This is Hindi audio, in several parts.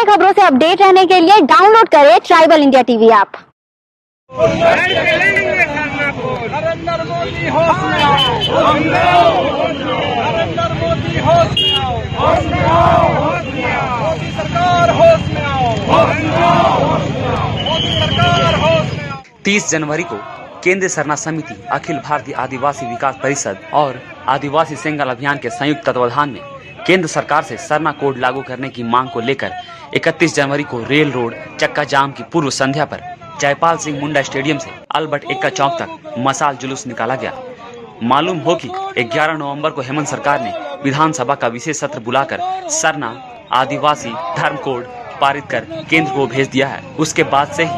नए खबरों से अपडेट रहने के लिए डाउनलोड करें tribal India TV app. Narendra Modi होश में आओ, नरेंद्र मोदी होश में आओ, मोदी सरकार होश में आओ, मोदी सरकार होश में आओ। 30 जनवरी को केंद्रीय सरना समिति, अखिल भारतीय आदिवासी विकास परिषद और आदिवासी सेंगल अभियान के संयुक्त तत्वाधान में केंद्र सरकार से सरना कोड लागू करने की मांग को लेकर 31 जनवरी को रेल रोड चक्का जाम की पूर्व संध्या पर जयपाल सिंह मुंडा स्टेडियम से अल्बर्ट एक्का चौक तक मसाल जुलूस निकाला गया। मालूम हो कि 11 नवंबर को हेमंत सरकार ने विधानसभा का विशेष सत्र बुलाकर सरना आदिवासी धर्म कोड पारित कर केंद्र को भेज दिया है। उसके बाद से ही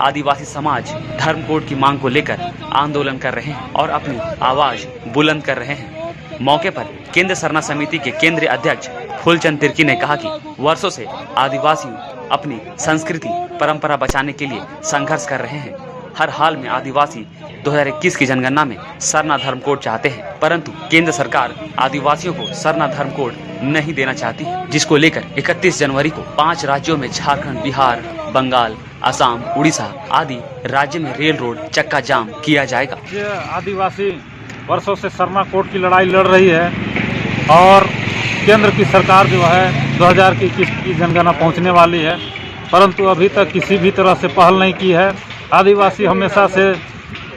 आदिवासी समाज धर्म कोड की मांग को लेकर आंदोलन कर रहे हैं और अपनी आवाज बुलंद कर रहे हैं। मौके पर केंद्र सरना समिति के केंद्रीय अध्यक्ष फूलचंद तिर्की ने कहा कि वर्षों से आदिवासी अपनी संस्कृति परंपरा बचाने के लिए संघर्ष कर रहे हैं। हर हाल में आदिवासी 2021 की जनगणना में सरना धर्म कोड चाहते हैं, परंतु केंद्र सरकार आदिवासियों को सरना धर्म कोड नहीं देना चाहती है, जिसको लेकर 31 जनवरी को 5 राज्यों में झारखंड, बिहार, बंगाल, असम, उड़ीसा आदि राज्य में रेल रोड चक्का जाम किया जाएगा। आदिवासी वर्षों से सरना कोड की लड़ाई लड़ रही है और केंद्र की सरकार जो है 2021 की जनगणना पहुंचने वाली है, परंतु अभी तक किसी भी तरह से पहल नहीं की है। आदिवासी हमेशा से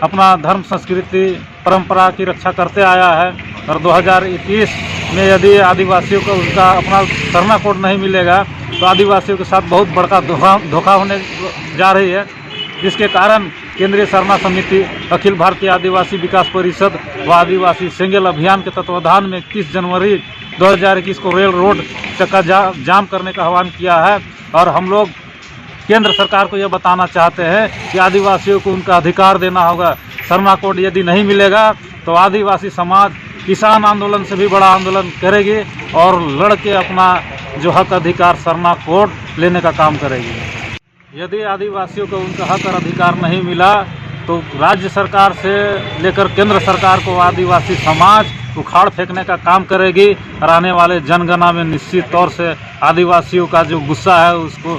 अपना धर्म, संस्कृति, परंपरा की रक्षा करते आया है और 2021 में यदि आदिवासियों को उनका अपना सरना कोड नहीं मिलेगा तो आदिवासियों के साथ बहुत बड़ा धोखा होने जा रही है, जिसके कारण केंद्रीय सरना समिति, अखिल भारतीय आदिवासी विकास परिषद व आदिवासी सेंगल अभियान के तत्वाधान में 31 जनवरी 2021 को रेल रोड चक्का जाम करने का आह्वान किया है। और हम लोग केंद्र सरकार को यह बताना चाहते हैं कि आदिवासियों को उनका अधिकार देना होगा। सरना कोड यदि नहीं मिलेगा तो आदिवासी समाज किसान आंदोलन से भी बड़ा आंदोलन करेगी और लड़ के अपना जो हक अधिकार सरना कोड लेने का काम करेगी। यदि आदिवासियों को उनका हक और अधिकार नहीं मिला तो राज्य सरकार से लेकर केंद्र सरकार को आदिवासी समाज उखाड़ फेंकने का काम करेगी और आने वाले जनगणना में निश्चित तौर से आदिवासियों का जो गुस्सा है उसको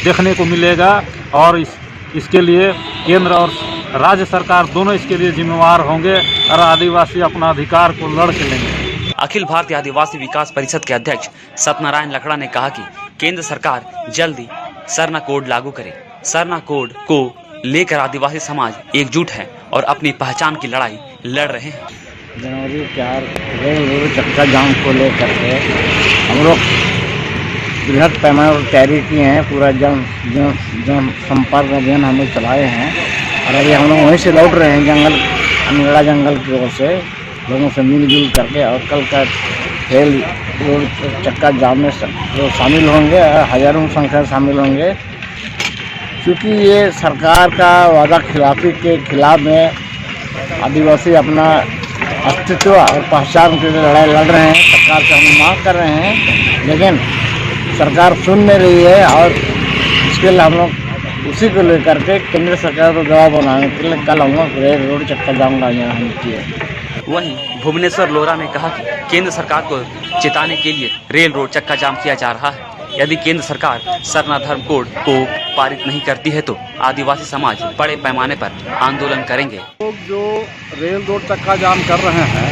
देखने को मिलेगा और इसके लिए केंद्र और राज्य सरकार दोनों इसके लिए जिम्मेवार होंगे और आदिवासी अपना अधिकार को लड़ के लेंगे। अखिल भारतीय आदिवासी विकास परिषद के अध्यक्ष सत्यनारायण लकड़ा ने कहा कि केंद्र सरकार जल्दी सरना कोड लागू करे। सरना कोड को लेकर आदिवासी समाज एकजुट है और अपनी पहचान की लड़ाई लड़ रहे हैं। जनवरी 4 रेल रोड चक्का जाम को लेकर के हम लोग बृहद पैमाने पर तैयारी किए हैं। पूरा जन संपर्क अभियान हम लोग चलाए हैं और अभी हम लोग वहीं से लौट रहे हैं जंगल, अनगढ़ा जंगल की ओर से लोगों से मिलजुल करके। और कल का रेल रोड चक्का जाम में लोग शामिल होंगे, हजारों संख्या शामिल होंगे, क्योंकि ये सरकार का वादा खिलाफी के खिलाफ में आदिवासी अपना अस्तित्व और पहचान के लिए लड़ाई लड़ रहे हैं। सरकार से हम मांग कर रहे हैं, लेकिन सरकार सुन नहीं रही है और इसके लिए हम लोग उसी को लेकर के केंद्र सरकार को जवाब बनाने के लिए कल हम लोग रेल रोड चक्का जाम का आयोजन किए। वहीं भुवनेश्वर लोरा ने कहा कि केंद्र सरकार को चेताने के लिए रेल रोड चक्का जाम किया जा रहा है। यदि केंद्र सरकार सरना धर्म कोड को पारित नहीं करती है तो आदिवासी समाज बड़े पैमाने पर आंदोलन करेंगे। लोग जो रेल रोड चक्का जाम कर रहे हैं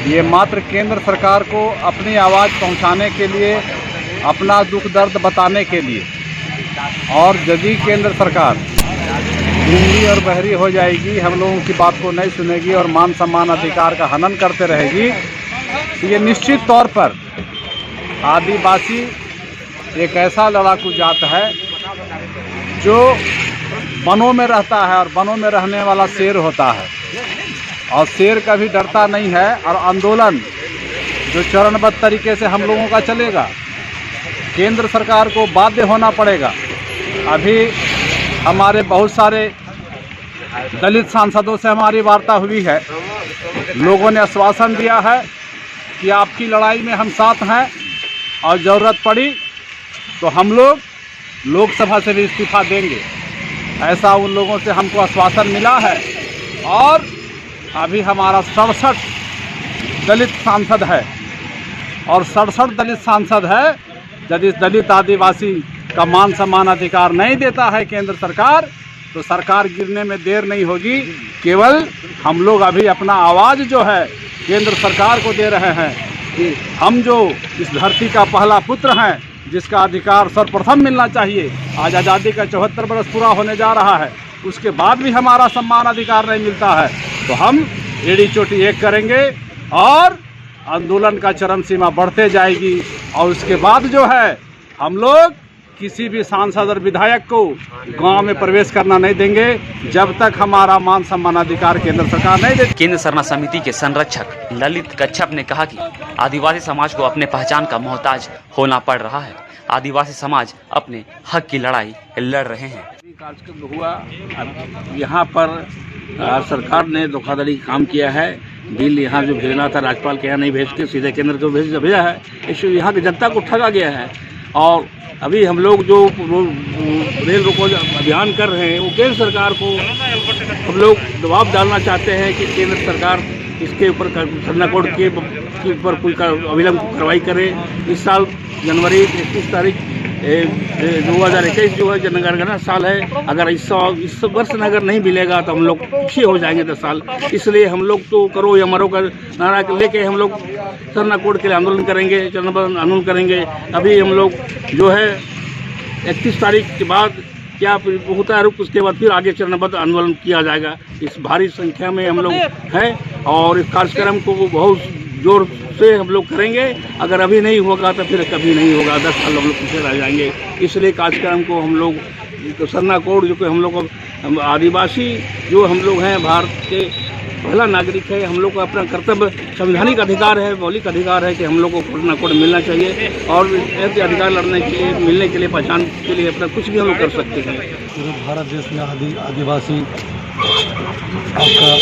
ये मात्र केंद्र सरकार को अपनी आवाज़ पहुंचाने के लिए, अपना दुख दर्द बताने के लिए, और यदि केंद्र सरकार गूंगी और बहरी हो जाएगी, हम लोगों की बात को नहीं सुनेगी और मान सम्मान अधिकार का हनन करते रहेगी, तो ये निश्चित तौर पर आदिवासी एक ऐसा लड़ाकू जात है जो वनों में रहता है और वनों में रहने वाला शेर होता है और शेर कभी डरता नहीं है। और आंदोलन जो चरणबद्ध तरीके से हम लोगों का चलेगा, केंद्र सरकार को बाध्य होना पड़ेगा। अभी हमारे बहुत सारे दलित सांसदों से हमारी वार्ता हुई है, लोगों ने आश्वासन दिया है कि आपकी लड़ाई में हम साथ हैं और ज़रूरत पड़ी तो हम लोग लोकसभा से भी इस्तीफा देंगे, ऐसा उन लोगों से हमको आश्वासन मिला है। और अभी हमारा 67 दलित सांसद है और 67 दलित सांसद है यदि दलित आदिवासी का मान सम्मान अधिकार नहीं देता है केंद्र सरकार, तो सरकार गिरने में देर नहीं होगी। केवल हम लोग अभी अपना आवाज़ जो है केंद्र सरकार को दे रहे हैं कि हम जो इस धरती का पहला पुत्र हैं, जिसका अधिकार सर्वप्रथम मिलना चाहिए। आज आज़ादी का 74 वर्ष पूरा होने जा रहा है, उसके बाद भी हमारा सम्मान अधिकार नहीं मिलता है, तो हम एड़ी चोटी एक करेंगे और आंदोलन का चरम सीमा बढ़ते जाएगी। और उसके बाद जो है हम लोग किसी भी सांसद और विधायक को गांव में प्रवेश करना नहीं देंगे जब तक हमारा मान सम्मान अधिकार केंद्र सरकार नहीं देती। केंद्र सरना समिति के संरक्षक ललित कच्छप ने कहा कि आदिवासी समाज को अपने पहचान का मोहताज होना पड़ रहा है। आदिवासी समाज अपने हक की लड़ाई लड़ रहे हैं। कार्यक्रम हुआ, यहाँ पर सरकार ने धोखाधड़ी काम किया है। बिल यहाँ जो भेजना था राज्यपाल के यहाँ नहीं भेज के सीधे केंद्र को भेजा है। इससे यहाँ की जनता को ठगा गया है। और अभी हम लोग जो रेल रोको अभियान कर रहे हैं, वो केंद्र सरकार को हम लोग दबाव डालना चाहते हैं कि केंद्र सरकार इसके ऊपर सरना कोड के ऊपर कोई अविलंब कार्रवाई करे। इस साल जनवरी 31 तारीख 2021 जो है जनगणना साल है। अगर इस वर्ष अगर नहीं मिलेगा तो हम लोग पीछे हो जाएंगे 10 साल। इसलिए हम लोग तो करो या मरो का नारा लेके हम लोग सरना कोड के लिए आंदोलन करेंगे, चरणबद्ध आंदोलन करेंगे। अभी हम लोग जो है 31 तारीख के बाद क्या होता है रुक, उसके बाद फिर आगे चरणबद्ध आंदोलन किया जाएगा। इस भारी संख्या में हम लोग हैं और इस कार्यक्रम को बहुत जोर से हम लोग करेंगे। अगर अभी नहीं होगा तो फिर कभी नहीं होगा, 10 साल हम लोग पीछे रह जाएंगे। इसलिए कार्यक्रम को हम लोग सरना कोड जो कि हम लोग आदिवासी जो हम लोग हैं, भारत के पहला नागरिक है, हम लोग का अपना कर्तव्य संवैधानिक अधिकार है, मौलिक अधिकार है कि हम लोग को सरना कोड मिलना चाहिए। और ऐसे अधिकार लड़ने के लिए मिलने के लिए पहचान के लिए अपना कुछ भी हम लोग कर सकते हैं। पूरे भारत देश में आदिवासी आपका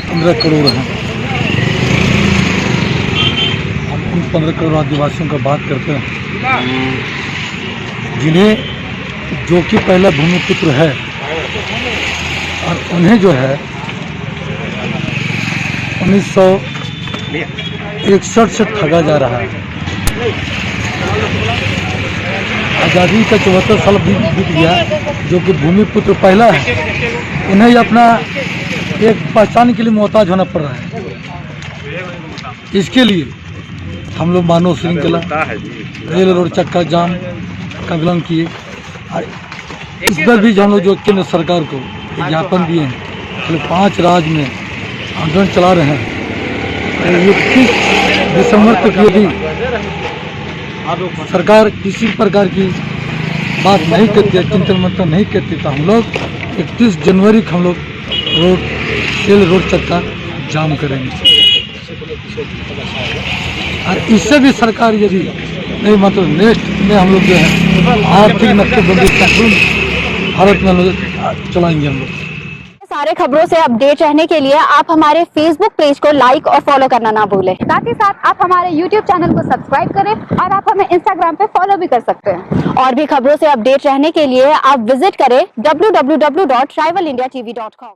15 करोड़ हैं। हम उन 15 करोड़ आदिवासियों का बात करते हैं जिन्हें जो कि पहला भूमिपुत्र है, और उन्हें जो है 1961 से ठगा जा रहा है। आज़ादी का 74 साल बीत गया, जो कि भूमिपुत्र पहला है, उन्हें अपना एक पहचान के लिए मोहताज होना पड़ रहा है। इसके लिए हम लोग मानव श्रृंखला, रेल रोड चक्का जाम का आंदोलन किए। इस पर भी हम लोग जो केंद्र सरकार को ज्ञापन दिए हैं, तो 5 राज्य में आंदोलन चला रहे हैं। 21 दिसंबर तक यदि सरकार किसी प्रकार की बात नहीं करती है, चिंतन मंथन नहीं करती, तो हम लोग 31 जनवरी को हम लोग रेल रोड चक्का जाम करेंगे। और इससे भी सरकार यदि नहीं, मतलब नेक्स्ट में हम लोग जो है आर्थिक नक्शेबंदी कानून भारत में हम लोग चलाएंगे। हम लोग सारे खबरों से अपडेट रहने के लिए आप हमारे फेसबुक पेज को लाइक और फॉलो करना ना भूलें। साथ ही साथ आप हमारे यूट्यूब चैनल को सब्सक्राइब करें और आप हमें इंस्टाग्राम पे फॉलो भी कर सकते हैं। और भी खबरों से अपडेट रहने के लिए आप विजिट करें www.tribalindiatv.com।